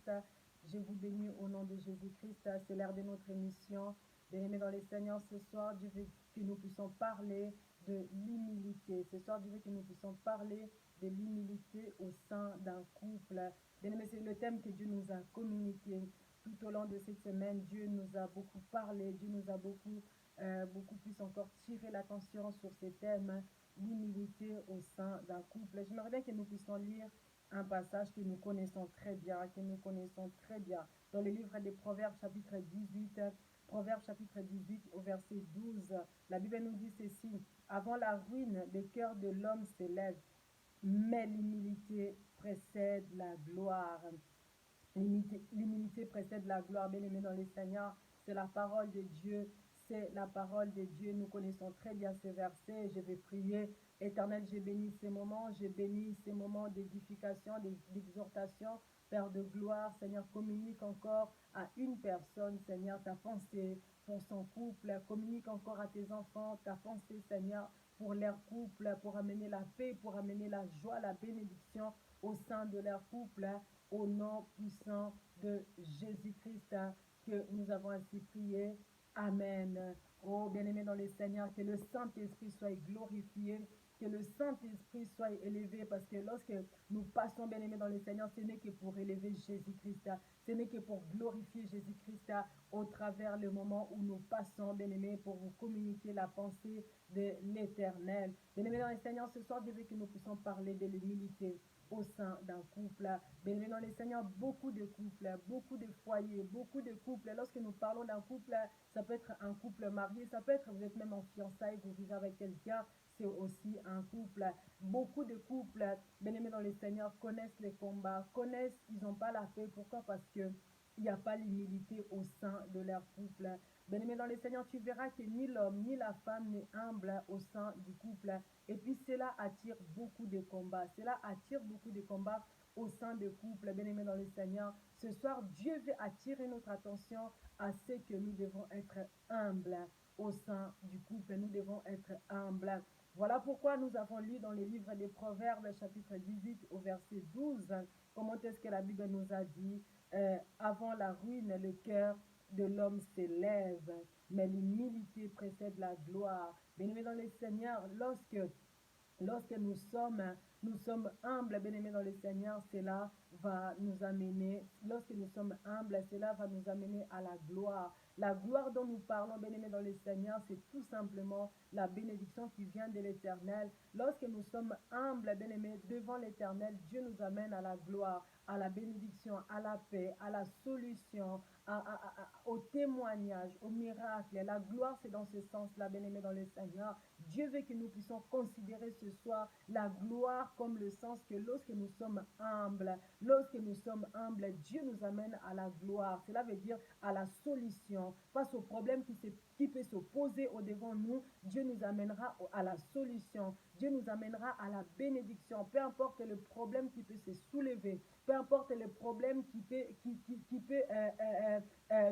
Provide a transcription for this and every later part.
Jésus-Christ. Je vous bénis au nom de Jésus-Christ. C'est l'heure de notre émission. Bien-aimés dans les Seigneurs, ce soir, Dieu veut que nous puissions parler de l'humilité. Ce soir, Dieu veut que nous puissions parler de l'humilité au sein d'un couple. Bien-aimés, c'est le thème que Dieu nous a communiqué tout au long de cette semaine. Dieu nous a beaucoup parlé, Dieu nous a beaucoup plus encore tiré l'attention sur ces thèmes, l'humilité au sein d'un couple. J'aimerais bien que nous puissions lire un passage que nous connaissons très bien, dans le livre des Proverbes chapitre 18, Proverbes chapitre 18 au verset 12. La Bible nous dit ceci: avant la ruine, le cœur de l'homme s'élève, mais l'humilité précède la gloire. L'humilité précède la gloire. Bien-aimés dans les Seigneurs, c'est la parole de Dieu. C'est la parole de Dieu. Nous connaissons très bien ces versets. Je vais prier. Éternel, je bénis ces moments. Je bénis ces moments d'édification, d'exhortation. Père de gloire, Seigneur, communique encore à une personne, Seigneur, ta pensée pour son couple. Communique encore à tes enfants ta pensée, Seigneur, pour leur couple, pour amener la paix, pour amener la joie, la bénédiction au sein de leur couple, au nom puissant de Jésus-Christ que nous avons ainsi prié. Amen. Oh, bien-aimés dans les Seigneurs, que le Saint-Esprit soit glorifié, que le Saint-Esprit soit élevé, parce que lorsque nous passons, bien-aimés dans les Seigneurs, ce n'est que pour élever Jésus-Christ, ce n'est que pour glorifier Jésus-Christ au travers le moment où nous passons, bien-aimés, pour vous communiquer la pensée de l'Éternel. Bien-aimés dans les Seigneurs, ce soir, Dieu veut que nous puissions parler de l'humilité au sein d'un couple. Bien-aimés dans les Seigneurs, beaucoup de couples, beaucoup de foyers, beaucoup de couples. Lorsque nous parlons d'un couple, ça peut être un couple marié, ça peut être, vous êtes même en fiançailles, vous vivez avec quelqu'un, c'est aussi un couple. Beaucoup de couples, bien-aimés dans les Seigneurs, connaissent les combats, ils n'ont pas la paix. Pourquoi? Parce que il n'y a pas l'humilité au sein de leur couple. Bien-aimé dans les Seigneurs, tu verras que ni l'homme ni la femme n'est humble au sein du couple. Et puis cela attire beaucoup de combats. Cela attire beaucoup de combats au sein de couple. Bien-aimé dans les Seigneurs, ce soir, Dieu veut attirer notre attention à ce que nous devons être humbles au sein du couple. Nous devons être humbles. Voilà pourquoi nous avons lu dans le livre des Proverbes, chapitre 18 au verset 12, comment est-ce que la Bible nous a dit, avant la ruine, le cœur de l'homme s'élève, mais l'humilité précède la gloire. Bien-aimés dans les Seigneurs, lorsque nous sommes humbles, bien-aimés dans le Seigneur, cela va nous amener, lorsque nous sommes humbles, cela va nous amener à la gloire. La gloire dont nous parlons, bien-aimés dans le Seigneur, c'est tout simplement la bénédiction qui vient de l'Éternel. Lorsque nous sommes humbles, bien-aimés, devant l'Éternel, Dieu nous amène à la gloire, à la bénédiction, à la paix, à la solution, au témoignage, au miracle. La gloire, c'est dans ce sens-là, bien-aimés dans le Seigneur. Dieu veut que nous puissions considérer ce soir la gloire comme le sens que lorsque nous sommes humbles, Dieu nous amène à la gloire. Cela veut dire à la solution. Face au problème qui peut se poser au devant nous, Dieu nous amènera à la solution. Dieu nous amènera à la bénédiction. Peu importe le problème qui peut se soulever, peu importe le problème qui peut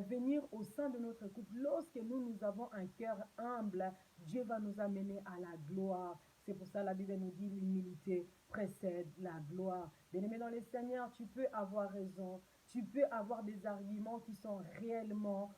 venir au sein de notre couple. Lorsque nous avons un cœur humble, Dieu va nous amener à la gloire. C'est pour ça que la Bible nous dit l'humilité précède la gloire. Bien-aimé dans les Seigneurs, tu peux avoir raison. Tu peux avoir des arguments qui sont réellement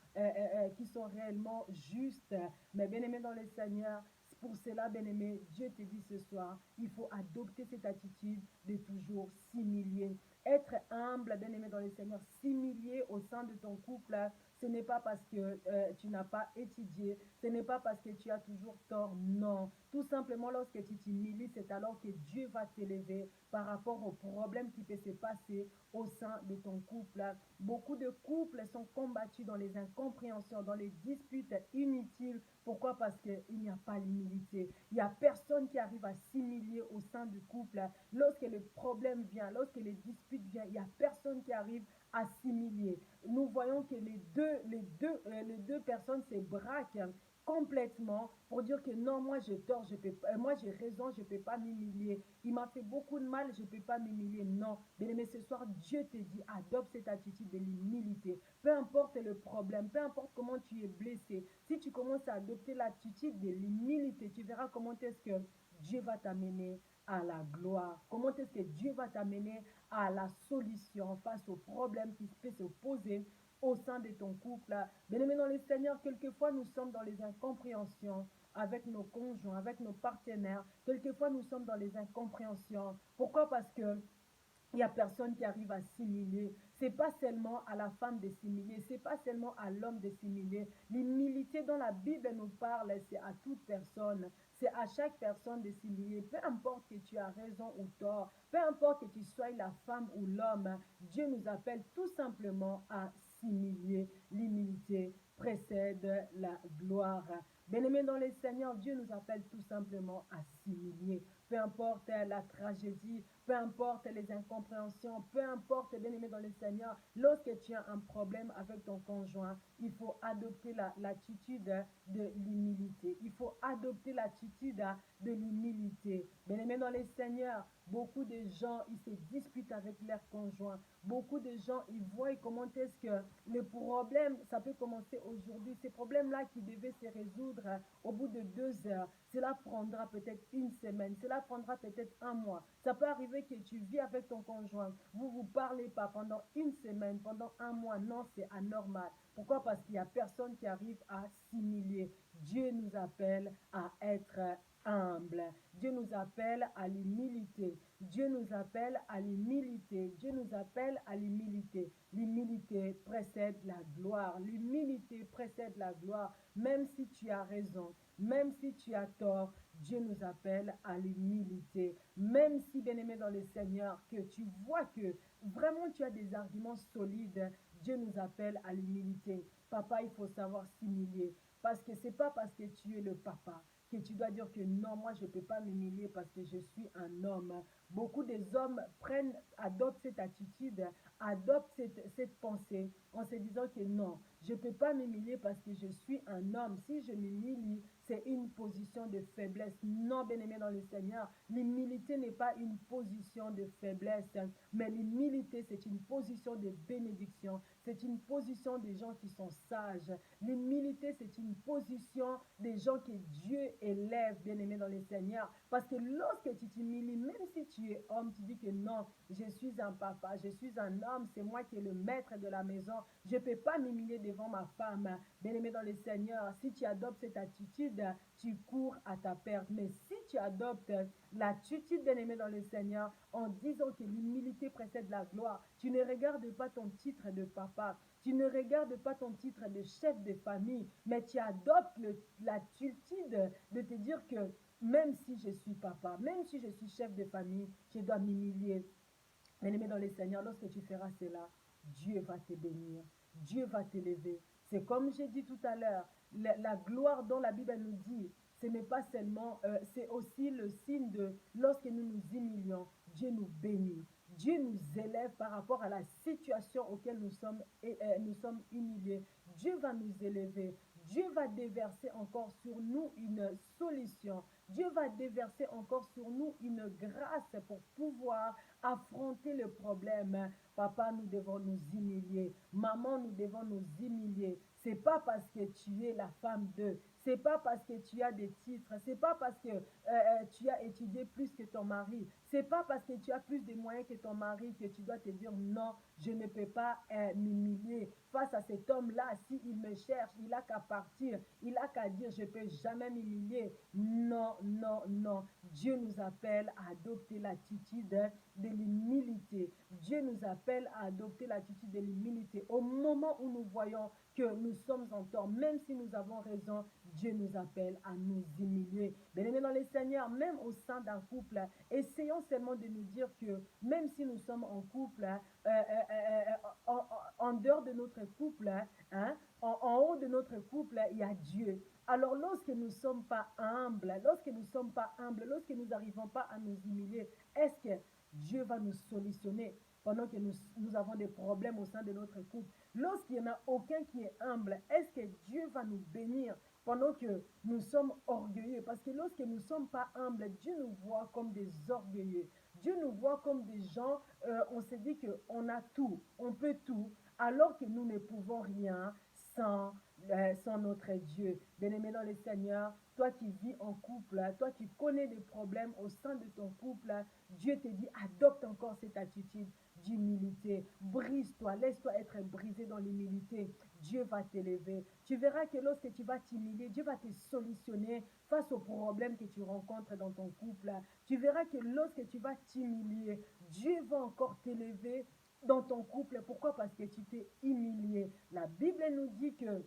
justes. Mais bien-aimé dans les Seigneurs, pour cela, bien-aimé, Dieu te dit ce soir, il faut adopter cette attitude de toujours s'humilier. Être humble, bien-aimé dans le Seigneur, s'humilier au sein de ton couple, ce n'est pas parce que tu n'as pas étudié, ce n'est pas parce que tu as toujours tort, non. Tout simplement, lorsque tu t'humilies, c'est alors que Dieu va t'élever par rapport aux problèmes qui peuvent se passer au sein de ton couple. Beaucoup de couples sont combattus dans les incompréhensions, dans les disputes inutiles. Pourquoi? Parce qu'il n'y a pas l'humilité. Il n'y a personne qui arrive à s'humilier au sein du couple. Lorsque le problème vient, lorsque les disputes viennent, il n'y a personne qui arrive à s'humilier. Nous voyons que les deux personnes se braquent complètement pour dire que non, moi j'ai tort, moi j'ai raison, je ne peux pas m'humilier. Il m'a fait beaucoup de mal, je ne peux pas m'humilier. Non, bien-aimé, ce soir, Dieu te dit, adopte cette attitude de l'humilité. Peu importe le problème, peu importe comment tu es blessé, si tu commences à adopter l'attitude de l'humilité, tu verras comment est-ce que Dieu va t'amener à la gloire? Comment est-ce que Dieu va t'amener à la solution face aux problèmes qui peuvent se poser au sein de ton couple? Bien-aimés dans le Seigneur, quelquefois nous sommes dans les incompréhensions avec nos conjoints, avec nos partenaires. Quelquefois nous sommes dans les incompréhensions. Pourquoi? Parce que il n'y a personne qui arrive à s'humilier. C'est pas seulement à la femme de s'humilier, c'est pas seulement à l'homme de s'humilier. L'humilité dont la Bible nous parle, c'est à toute personne. C'est à chaque personne de s'humilier. Peu importe que tu as raison ou tort, peu importe que tu sois la femme ou l'homme, Dieu nous appelle tout simplement à s'humilier. L'humilité précède la gloire. Bien-aimés dans le Seigneur, Dieu nous appelle tout simplement à s'humilier. Peu importe la tragédie, peu importe les incompréhensions, peu importe, bien-aimé dans le Seigneur, lorsque tu as un problème avec ton conjoint, il faut adopter l'attitude de l'humilité. Il faut adopter l'attitude de l'humilité. Bien-aimé dans le Seigneur, beaucoup de gens, ils se disputent avec leurs conjoints. Beaucoup de gens, ils voient comment est-ce que le problème, ça peut commencer aujourd'hui. Ces problèmes-là qui devaient se résoudre au bout de 2 heures, cela prendra peut-être une semaine, cela prendra peut-être un mois. Ça peut arriver que tu vis avec ton conjoint, vous ne vous parlez pas pendant une semaine, pendant un mois. Non, c'est anormal. Pourquoi? Parce qu'il n'y a personne qui arrive à s'humilier. Dieu nous appelle à être humble. Dieu nous appelle à l'humilité. Dieu nous appelle à l'humilité. Dieu nous appelle à l'humilité. L'humilité précède la gloire. L'humilité précède la gloire. Même si tu as raison, même si tu as tort, Dieu nous appelle à l'humilité. Même si, bien-aimé dans le Seigneur, que tu vois que vraiment tu as des arguments solides, Dieu nous appelle à l'humilité. Papa, il faut savoir s'humilier. Parce que c'est pas parce que tu es le papa que tu dois dire que non, moi je ne peux pas m'humilier parce que je suis un homme. Beaucoup des hommes adoptent cette attitude, adoptent cette pensée en se disant que non, je ne peux pas m'humilier parce que je suis un homme. Si je m'humilie, c'est une position de faiblesse. Non, bien-aimé dans le Seigneur, l'humilité n'est pas une position de faiblesse, mais l'humilité, c'est une position de bénédiction. C'est une position des gens qui sont sages. L'humilité, c'est une position des gens que Dieu élève, bien-aimé dans le Seigneur. Parce que lorsque tu t'humilies, même si tu es homme, tu dis que non, je suis un papa, je suis un homme, c'est moi qui est le maître de la maison. Je ne peux pas m'humilier devant ma femme. Bien-aimé dans le Seigneur, si tu adoptes cette attitude, tu cours à ta perte. Mais si tu adoptes l'attitude, bien-aimé dans le Seigneur, en disant que l'humilité précède la gloire, tu ne regardes pas ton titre de papa, tu ne regardes pas ton titre de chef de famille, mais tu adoptes l'attitude de te dire que même si je suis papa, même si je suis chef de famille, je dois m'humilier. Bien-aimé dans le Seigneur, lorsque tu feras cela, Dieu va te bénir, Dieu va t'élever. C'est comme j'ai dit tout à l'heure, la gloire dont la Bible nous dit, ce n'est pas seulement, c'est aussi le signe de lorsque nous nous humilions, Dieu nous bénit. Dieu nous élève par rapport à la situation auquel nous sommes humiliés. Dieu va nous élever. Dieu va déverser encore sur nous une solution. Dieu va déverser encore sur nous une grâce pour pouvoir affronter le problème. Papa, nous devons nous humilier. Maman, nous devons nous humilier. C'est pas parce que tu es la femme d'eux. C'est pas parce que tu as des titres. C'est pas parce que tu as étudié plus que ton mari. C'est pas parce que tu as plus de moyens que ton mari que tu dois te dire non, je ne peux pas m'humilier. Face à cet homme-là, s'il me cherche, il a qu'à partir. Il a qu'à dire je ne peux jamais m'humilier. Non, non, non. Dieu nous appelle à adopter l'attitude de l'humilité. Dieu nous appelle à adopter l'attitude de l'humilité. Au moment où nous voyons que nous sommes en tort, même si nous avons raison, Dieu nous appelle à nous humilier. Bien-aimés dans le Seigneur, même au sein d'un couple, essayons seulement de nous dire que même si nous sommes en couple, en dehors de notre couple, hein, en haut de notre couple, il y a Dieu. Alors lorsque nous ne sommes pas humbles, lorsque nous n'arrivons pas à nous humilier, est-ce que Dieu va nous solutionner pendant que nous avons des problèmes au sein de notre couple? Lorsqu'il n'y en a aucun qui est humble, est-ce que Dieu va nous bénir pendant que nous sommes orgueilleux? Parce que lorsque nous ne sommes pas humbles, Dieu nous voit comme des orgueilleux. Dieu nous voit comme des gens, on se dit qu'on a tout, on peut tout, alors que nous ne pouvons rien sans sans notre Dieu. Bien-aimé dans le Seigneur, toi qui vis en couple, toi qui connais des problèmes au sein de ton couple, Dieu te dit, adopte encore cette attitude d'humilité. Brise-toi, laisse-toi être brisé dans l'humilité. Dieu va t'élever. Tu verras que lorsque tu vas t'humilier, Dieu va te solutionner face aux problèmes que tu rencontres dans ton couple. Tu verras que lorsque tu vas t'humilier, Dieu va encore t'élever dans ton couple. Pourquoi? Parce que tu t'es humilié. La Bible nous dit que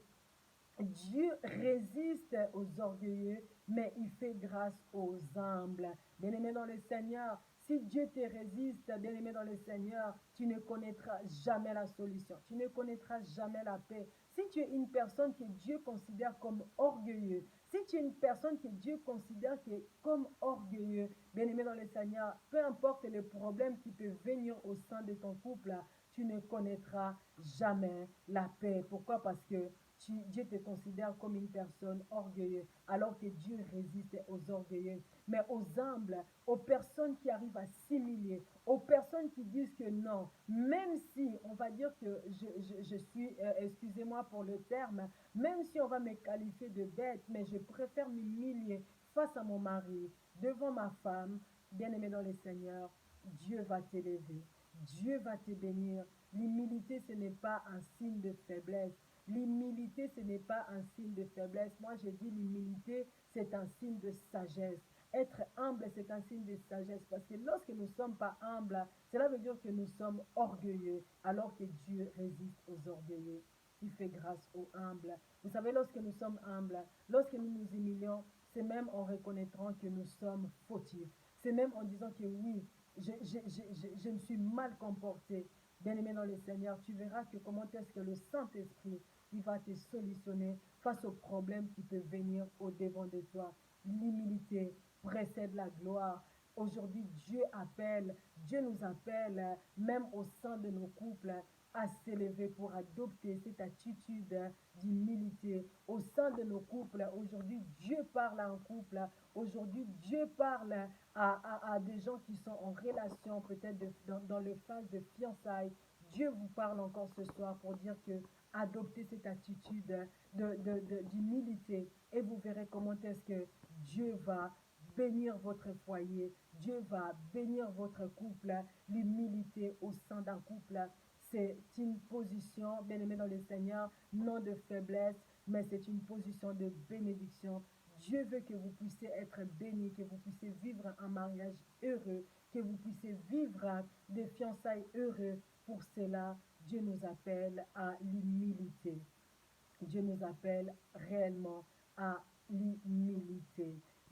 Dieu résiste aux orgueilleux, mais il fait grâce aux humbles. Bien-aimé dans le Seigneur, si Dieu te résiste, bien-aimé dans le Seigneur, tu ne connaîtras jamais la solution, tu ne connaîtras jamais la paix. Si tu es une personne que Dieu considère comme orgueilleux, si tu es une personne que Dieu considère comme orgueilleux, bien-aimé dans le Seigneur, peu importe les problèmes qui peuvent venir au sein de ton couple, tu ne connaîtras jamais la paix. Pourquoi? Parce que Dieu te considère comme une personne orgueilleuse, alors que Dieu résiste aux orgueilleux. Mais aux humbles, aux personnes qui arrivent à s'humilier, aux personnes qui disent que non, même si on va dire que je suis, excusez-moi pour le terme, même si on va me qualifier de bête, mais je préfère m'humilier face à mon mari, devant ma femme, bien-aimé dans le Seigneur, Dieu va t'élever. Dieu va te bénir. L'humilité, ce n'est pas un signe de faiblesse. L'humilité, ce n'est pas un signe de faiblesse. Moi, je dis l'humilité, c'est un signe de sagesse. Être humble, c'est un signe de sagesse. Parce que lorsque nous ne sommes pas humbles, cela veut dire que nous sommes orgueilleux, alors que Dieu résiste aux orgueilleux. Il fait grâce aux humbles. Vous savez, lorsque nous sommes humbles, lorsque nous nous humilions, c'est même en reconnaissant que nous sommes fautifs. C'est même en disant que oui, je me suis mal comporté. Bien-aimé dans le Seigneur, tu verras que comment est-ce que le Saint-Esprit, il va te solutionner face aux problèmes qui peuvent venir au-devant de toi. L'humilité précède la gloire. Aujourd'hui, Dieu nous appelle, même au sein de nos couples, à s'élever pour adopter cette attitude d'humilité. Au sein de nos couples, aujourd'hui, Dieu parle à un couple. Aujourd'hui, Dieu parle à des gens qui sont en relation, peut-être dans le phase de fiançailles. Dieu vous parle encore ce soir pour dire que adoptez cette attitude d'humilité et vous verrez comment est-ce que Dieu va bénir votre foyer, Dieu va bénir votre couple. L'humilité au sein d'un couple, c'est une position, bien aimé dans le Seigneur, non de faiblesse, mais c'est une position de bénédiction. Dieu veut que vous puissiez être bénis, que vous puissiez vivre un mariage heureux, que vous puissiez vivre des fiançailles heureux. Pour cela, Dieu nous appelle à l'humilité. Dieu nous appelle réellement à l'humilité.